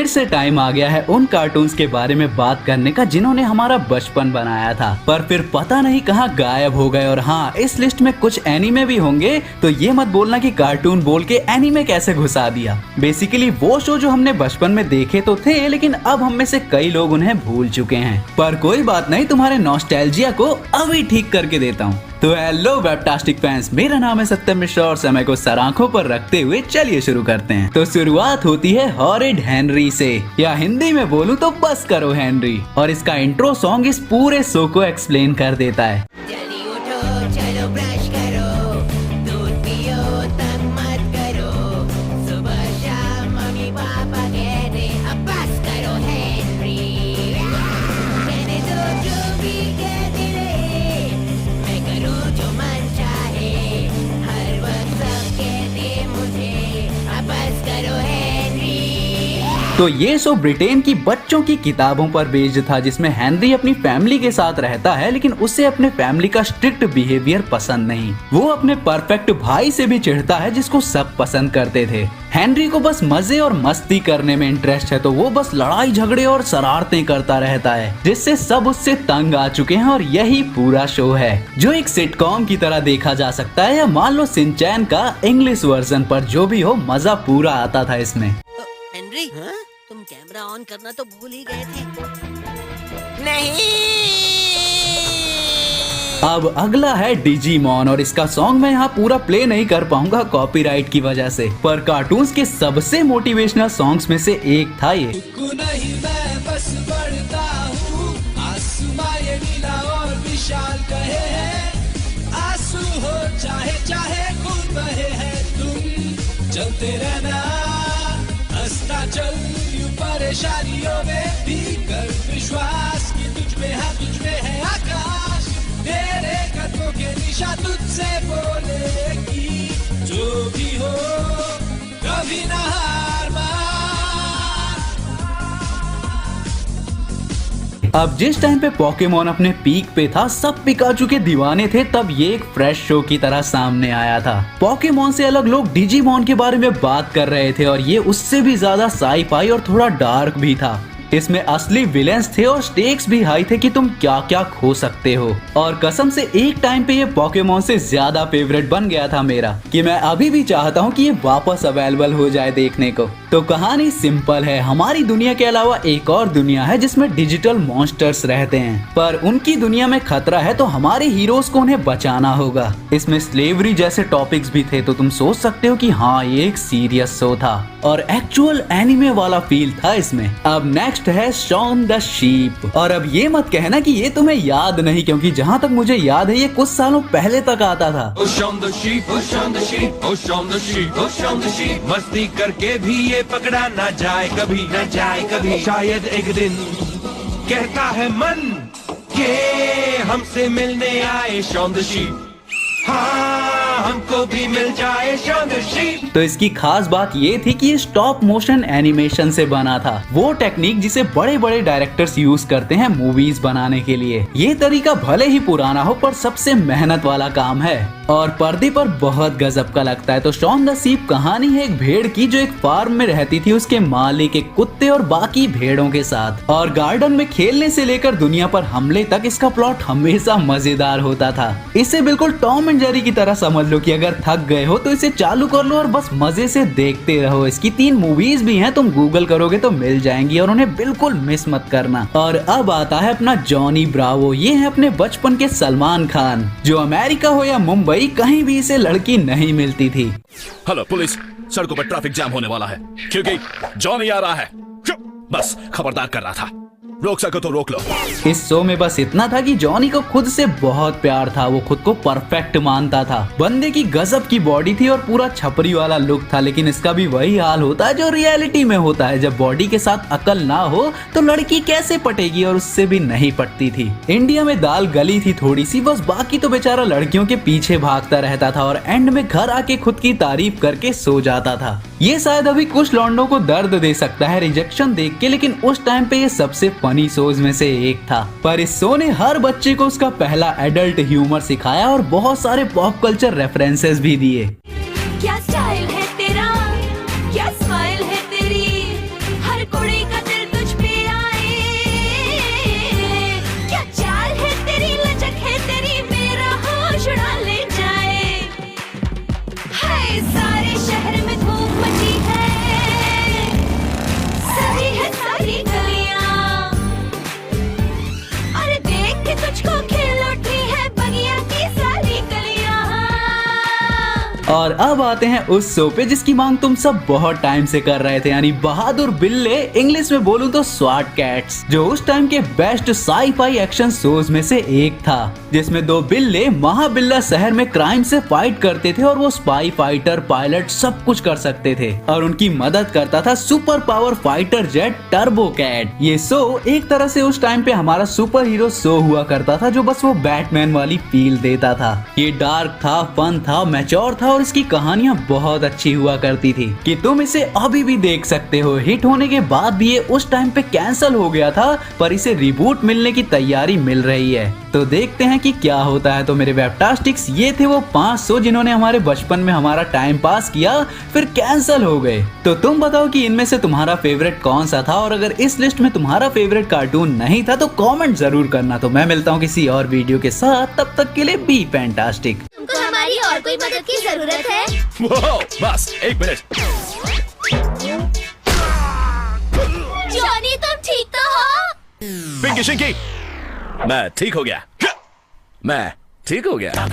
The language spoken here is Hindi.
फिर से टाइम आ गया है उन कार्टून्स के बारे में बात करने का जिन्होंने हमारा बचपन बनाया था, पर फिर पता नहीं कहाँ गायब हो गए। और हाँ, इस लिस्ट में कुछ एनीमे भी होंगे, तो ये मत बोलना कि कार्टून बोल के एनीमे कैसे घुसा दिया। बेसिकली वो शो जो हमने बचपन में देखे तो थे, लेकिन अब हम में से कई लोग उन्हें भूल चुके हैं। पर कोई बात नहीं, तुम्हारे नॉस्टैल्जिया को अभी ठीक करके देता हूँ। तो हेलो वेबटास्टिक फैंस, मेरा नाम है सत्यम मिश्रा और समय को सर आंखों पर रखते हुए चलिए शुरू करते हैं। तो शुरुआत होती है हॉरिड हेनरी से, या हिंदी में बोलूं तो बस करो हेनरी। और इसका इंट्रो सॉन्ग इस पूरे शो को एक्सप्लेन कर देता है। जल्दी उठो, चलो ब्रश करो, दूध पियो, तंग मत करो, सुबह शाम मम्मी पापा कहते अब बस करो हेनरी, कहने दो जो भी कहते रहे, मैं करूँ जो मन चाहे, हर वक्त सब कहते मुझे अब बस करो हेनरी। तो ये शो ब्रिटेन की बच्चों की किताबों पर बेस्ड था, जिसमें हेनरी अपनी फैमिली के साथ रहता है, लेकिन उसे अपने फैमिली का स्ट्रिक्ट बिहेवियर पसंद नहीं। वो अपने परफेक्ट भाई से भी चिढ़ता है जिसको सब पसंद करते थे। हेनरी को बस मजे और मस्ती करने में इंटरेस्ट है, तो वो बस लड़ाई झगड़े और शरारतें करता रहता है, जिससे सब उससे तंग आ चुके हैं। और यही पूरा शो है, जो एक सिटकॉम की तरह देखा जा सकता है, या मान लो शिनचैन का इंग्लिश वर्जन। पर जो भी हो, मजा पूरा आता था इसमें। हेनरी, तुम कैमरा ऑन करना तो भूल ही गए थे। नहीं। अब अगला है डिजीमॉन, और इसका सॉन्ग मैं यहाँ पूरा प्ले नहीं कर पाऊंगा कॉपीराइट की वजह से, पर कार्टून्स के सबसे मोटिवेशनल सॉन्ग्स में से एक था ये। नहीं मैं बस बढ़ता हूँ, आसमां ये नीला और विशाल कहे है, आंसू हो चाहे चाहे खून बहे है, तुम चलते रहना, हंसता चल यूं परेशानियों में भी कर विश्वास कि तुझ में है आकाश, तेरे कदमों के निशा तुझसे बोलेगी, जो भी हो कभी ना हार मान। अब जिस टाइम पे पोकेमॉन अपने पीक पे था, सब पिकाचू के दीवाने थे, तब ये एक फ्रेश शो की तरह सामने आया था। पोकेमॉन से अलग लोग डिजीमॉन के बारे में बात कर रहे थे, और ये उससे भी ज्यादा साई-फाई और थोड़ा डार्क भी था। इसमें असली विलेंस थे और स्टेक्स भी हाई थे कि तुम क्या क्या खो सकते हो। और कसम से एक टाइम पे ये पोकेमॉन से ज्यादा फेवरेट बन गया था मेरा, कि मैं अभी भी चाहता हूँ कि ये वापस अवेलेबल हो जाए देखने को। तो कहानी सिंपल है, हमारी दुनिया के अलावा एक और दुनिया है जिसमें डिजिटल मॉन्स्टर्स रहते हैं, पर उनकी दुनिया में खतरा है, तो हमारे हीरोज को उन्हें बचाना होगा। इसमें स्लेवरी जैसे टॉपिक्स भी थे, तो तुम सोच सकते हो कि हाँ, ये एक सीरियस शो था और एक्चुअल एनिमे वाला फील था इसमें। अब नेक्स्ट है शॉन द शीप, और अब ये मत कहना कि ये तुम्हें याद नहीं, क्योंकि जहाँ तक मुझे याद है ये कुछ सालों पहले तक आता था। Shaun the sheep, Shaun the sheep, Shaun the sheep, Shaun the sheep, मस्ती करके भी ये पकड़ा ना जाए कभी, न जाए कभी, शायद एक दिन कहता है मन ये हमसे मिलने आए शॉन द शीप, हाँ हमको भी मिल जाए शॉन द शीप। तो इसकी खास बात ये थी कि ये स्टॉप मोशन एनिमेशन से बना था, वो टेक्निक जिसे बड़े बड़े डायरेक्टर्स यूज करते हैं मूवीज बनाने के लिए। ये तरीका भले ही पुराना हो, पर सबसे मेहनत वाला काम है और पर्दे पर बहुत गजब का लगता है। तो शॉन द शीप कहानी है एक भेड़ की, जो एक फार्म में रहती थी उसके मालिक, एक कुत्ते और बाकी भेड़ों के साथ, और गार्डन में खेलने से लेकर दुनिया पर हमले तक इसका प्लॉट हमेशा मजेदार होता था। इसे बिल्कुल टॉम एंड जेरी की तरह समझ लो कि अगर थक गए हो तो इसे चालू कर लो और बस मजे से देखते रहो। इसकी 3 मूवीज भी हैं, तुम गूगल करोगे तो मिल जाएंगी, और उन्हें बिल्कुल मिस मत करना। और अब आता है अपना जॉनी ब्रावो, ये है अपने बचपन के सलमान खान, जो अमेरिका हो या मुंबई, कहीं भी इसे लड़की नहीं मिलती थी। हेलो पुलिस, सड़कों पर ट्रैफिक जाम होने वाला है क्योंकि जॉनी आ रहा है, बस खबरदार कर रहा था, रोक सको तो रोक लो। इस शो में बस इतना था कि जॉनी को खुद से बहुत प्यार था, वो खुद को परफेक्ट मानता था। बंदे की गजब की बॉडी थी और पूरा छपरी वाला लुक था, लेकिन इसका भी वही हाल होता है जो रियलिटी में होता है। जब बॉडी के साथ अकल ना हो तो लड़की कैसे पटेगी, और उससे भी नहीं पटती थी। इंडिया में दाल गली थी थोड़ी सी बस, बाकी तो बेचारा लड़कियों के पीछे भागता रहता था और एंड में घर आके खुद की तारीफ करके सो जाता था। ये शायद अभी कुछ लौंडों को दर्द दे सकता है रिजेक्शन देख के, लेकिन उस टाइम पे ये सबसे फनी शोज में से एक था। पर इस शो ने हर बच्चे को उसका पहला एडल्ट ह्यूमर सिखाया और बहुत सारे पॉप कल्चर रेफरेंसेस भी दिए। क्या स्टाइल है तेरा, क्या स्माइल है तेरी, हर कुड़ी और अब आते हैं उस शो पे जिसकी मांग तुम सब बहुत टाइम से कर रहे थे, यानी बहादुर बिल्ले, इंग्लिश में बोलूं तो स्वाट कैट्स, जो उस टाइम के बेस्ट साई-फाई एक्शन शोज में से एक था, जिसमें दो बिल्ले महाबिल्ला शहर में क्राइम से फाइट करते थे और वो स्पाई, फाइटर, पायलट सब कुछ कर सकते थे और उनकी मदद करता था super power fighter jet turbo cat. ये शो एक तरह से उस टाइम पे हमारा सुपर हीरो शो हुआ करता था, जो बस वो बैटमैन वाली फील देता था। ये डार्क था, फन था, मैच्योर था और इसकी कहानियां बहुत अच्छी हुआ करती थी कि तुम इसे अभी भी देख सकते हो। हिट होने के बाद भी ये उस टाइम पे कैंसिल हो गया था, पर इसे रिबूट मिलने की तैयारी मिल रही है, तो देखते हैं कि क्या होता है। तो मेरे वेबटास्टिक्स, ये थे वो 5 शो जिन्होंने हमारे बचपन में हमारा टाइम पास किया फिर कैंसिल हो गए। तो तुम बताओ कि इनमें से तुम्हारा फेवरेट कौन सा था, और अगर इस लिस्ट में तुम्हारा फेवरेट कार्टून नहीं था तो कमेंट जरूर करना। तो मैं मिलता हूँ किसी और वीडियो के साथ, तब तक के लिए बी फैंटास्टिक। तुमको हमारी और कोई मदद की जरूरत है? वो बस 1 मिनट। जॉनी, तुम ठीक तो हो? पिंकी शिंकी, मैं ठीक हो गया।